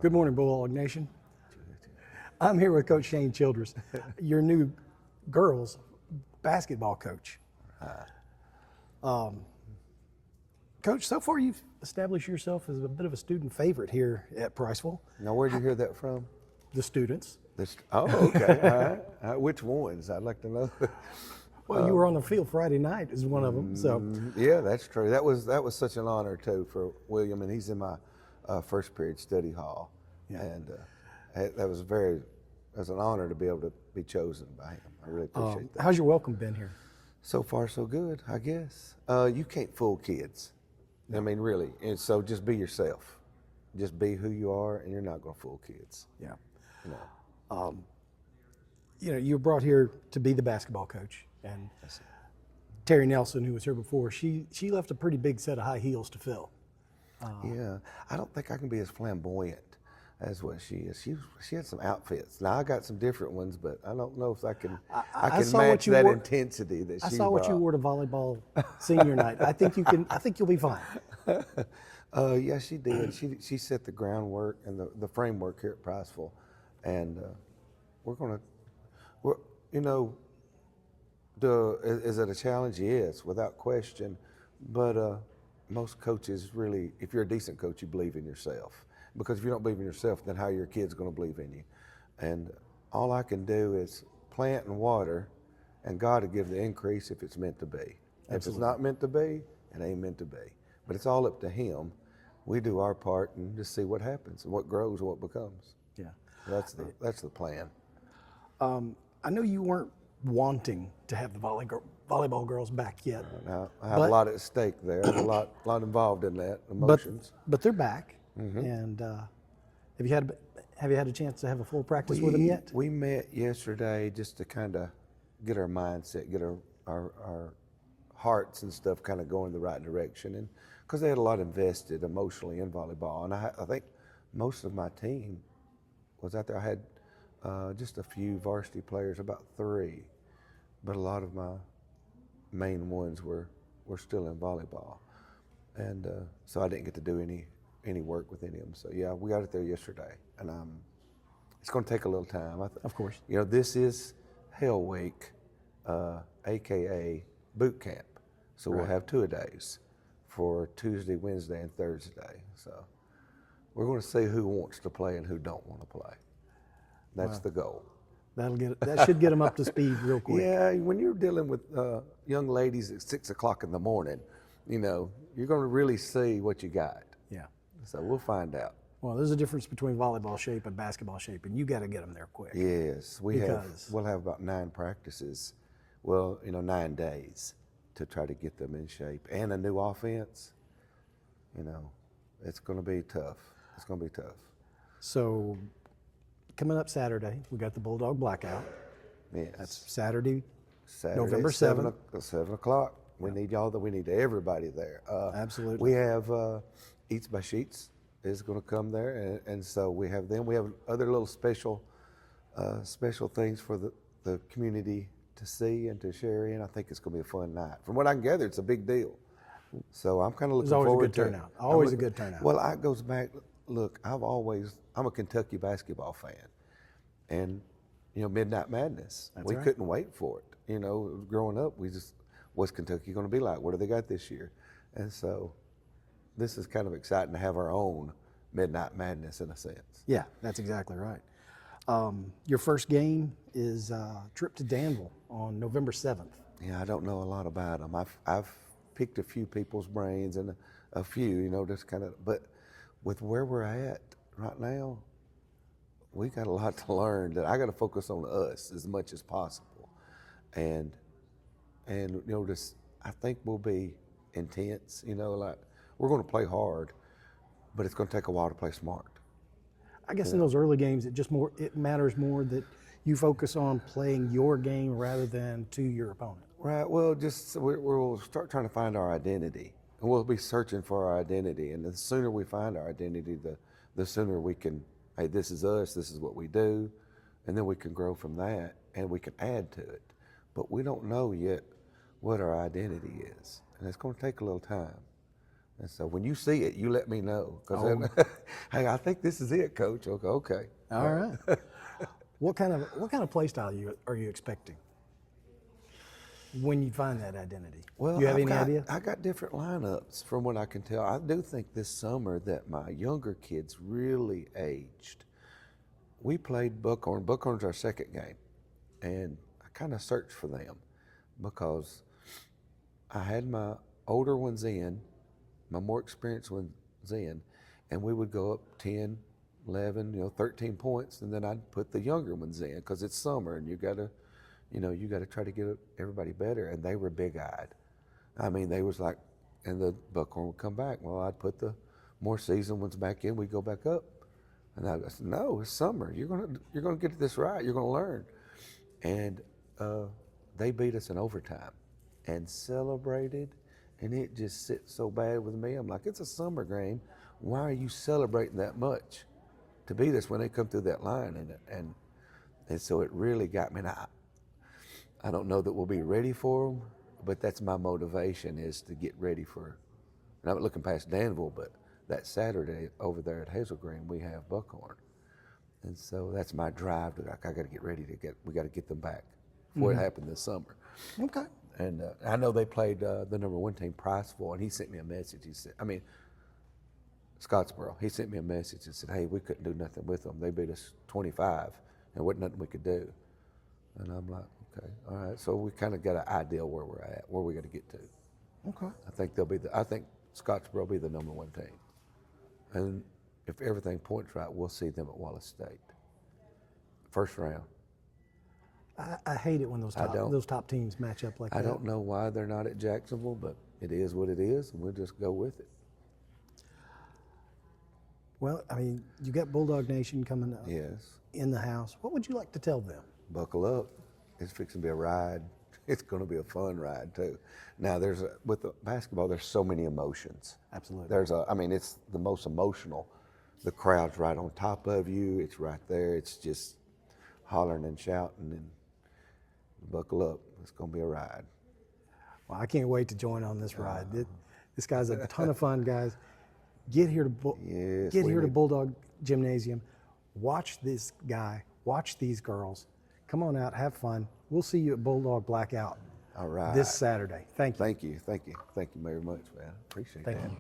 Good morning, Bulldog Nation. I'm here with Coach Shane Childress, your new girls basketball coach. Coach, so far you've established yourself as a bit of a student favorite here at Priceville. Now, where'd you hear that from? The students. Oh, okay. All right. Which ones? I'd like to know. Well, you were on the field Friday night as one of them. So Yeah, that's true. That was such an honor too for William, and he's in my first period study hall, and that was an honor to be able to be chosen by him. I really appreciate that. how's your welcome been here? So far, so good, I guess. You can't fool kids. I mean, really. And so just be yourself. Just be who you are, and you're not going to fool kids. Yeah. You know. You're brought here to be the basketball coach, and Terry Nelson, who was here before, she left a pretty big set of high heels to fill. Yeah, I don't think I can be as flamboyant as what she is. She had some outfits. Now I got some different ones, but I don't know if I can match that intensity that she I saw what you wore to volleyball senior night. I think you'll be fine. Yeah, she did. She set the groundwork and the framework here at Priceville, and is it a challenge? Yes, without question. But most coaches really, if you're a decent coach, you believe in yourself. Because if you don't believe in yourself, then how are your kids going to believe in you? And all I can do is plant and water, and God will give the increase if it's meant to be. Absolutely. If it's not meant to be, it ain't meant to be. But it's all up to Him. We do our part and just see what happens and what grows and what becomes. Yeah, that's the plan. I know you weren't wanting to have the volleyball girls back yet. Now, I have a lot at stake there. There's a lot involved in that, emotions. But they're back. Mm-hmm. And have you had a chance to have a full practice with them yet? We met yesterday just to kind of get our mindset, get our hearts and stuff kind of going the right direction, and because they had a lot invested emotionally in volleyball, and I think most of my team was out there. I had just a few varsity players, about 3, but a lot of my main ones were still in volleyball, and so I didn't get to do any work with any of them. So yeah, we got it there yesterday, and it's going to take a little time. Of course. This is Hell Week, AKA boot camp. So We'll have 2-a-days for Tuesday, Wednesday, and Thursday. So we're going to see who wants to play and who don't want to play. That's the goal. That should get them up to speed real quick. Yeah, when you're dealing with young ladies at 6 o'clock in the morning, you're going to really see what you got. Yeah. So we'll find out. Well, there's a difference between volleyball shape and basketball shape, and you got to get them there quick. Yes, we'll have about 9 practices. 9 days to try to get them in shape, and a new offense. It's going to be tough. It's going to be tough. So, coming up Saturday, we got the Bulldog Blackout. Yes. That's Saturday November 7th. 7 o'clock. We need everybody there. Absolutely. We have Eats by Sheets is going to come there, and so we have them. We have other little special things for the community to see and to share in. I think it's going to be a fun night. From what I can gather, it's a big deal. So I'm kind of looking forward to it. Always a good turnout. Well, it goes back. Look, I'm a Kentucky basketball fan, and Midnight Madness. We couldn't wait for it. Growing up, what's Kentucky going to be like? What do they got this year? And so, this is kind of exciting to have our own Midnight Madness in a sense. Yeah, that's exactly right. Your first game is a trip to Danville on November 7th. Yeah, I don't know a lot about them. I've picked a few people's brains and a few, just kind of. But with where we're at right now, we got a lot to learn. That I got to focus on us as much as possible, and I think we'll be intense. Like we're going to play hard, but it's going to take a while to play smart. I guess in those early games, it matters more that you focus on playing your game rather than to your opponent. Right. Well, we'll start trying to find our identity, and we'll be searching for our identity. And the sooner we find our identity, the sooner we can. Hey, this is us. This is what we do, and then we can grow from that, and we can add to it. But we don't know yet what our identity is, and it's going to take a little time. And so when you see it, you let me know. Because hey, I think this is it, Coach. Okay. All right. What kind of play style are you expecting when you find that identity? Well, Do you have any idea? I got different lineups from what I can tell. I do think this summer that my younger kids really aged. We played Buckhorn. Buckhorn's our second game, and I kind of searched for them because I had my older ones in, my more experienced ones in, and we would go up 10, 11, 13 points, and then I'd put the younger ones in because it's summer and you got to try to get everybody better. And they were big-eyed. I mean, they was like, and the Buckhorn would come back. Well, I'd put the more seasoned ones back in. We'd go back up. And I said, no, it's summer. You're gonna get this right. You're gonna learn. And they beat us in overtime and celebrated. And it just sits so bad with me. I'm like, it's a summer game. Why are you celebrating that much to beat us when they come through that line? And so it really got me. And I don't know that we'll be ready for them, but that's my motivation, is to get ready for. And I'm looking past Danville, but that Saturday over there at Hazel Green, we have Buckhorn. And so that's my drive. I got to get ready we got to get them back before it happened this summer. Okay. And I know they played the number one team, Priceville, and he sent me a message. He said, Scottsboro. He sent me a message and said, hey, we couldn't do nothing with them. They beat us 25, and wasn't nothing we could do. And I'm like, okay, all right. So we kind of got an idea where we're at, where we got to get to. Okay. I think Scottsboro will be the number one team. And if everything points right, we'll see them at Wallace State. First round. I hate it when those top teams match up like that. I don't know why they're not at Jacksonville, but it is what it is, and we'll just go with it. Well, I mean, you got Bulldog Nation coming up. Yes. In the house. What would you like to tell them? Buckle up. It's fixing to be a ride. It's going to be a fun ride too. Now, with the basketball, there's so many emotions. Absolutely. It's the most emotional. The crowd's right on top of you. It's right there. It's just hollering and shouting, and buckle up. It's going to be a ride. Well, I can't wait to join on this ride. This guy's a ton of fun, guys. Get here to Bulldog Gymnasium. Watch this guy. Watch these girls. Come on out. Have fun. We'll see you at Bulldog Blackout. All right. This Saturday. Thank you. Thank you very much, man. Appreciate that. Thank you.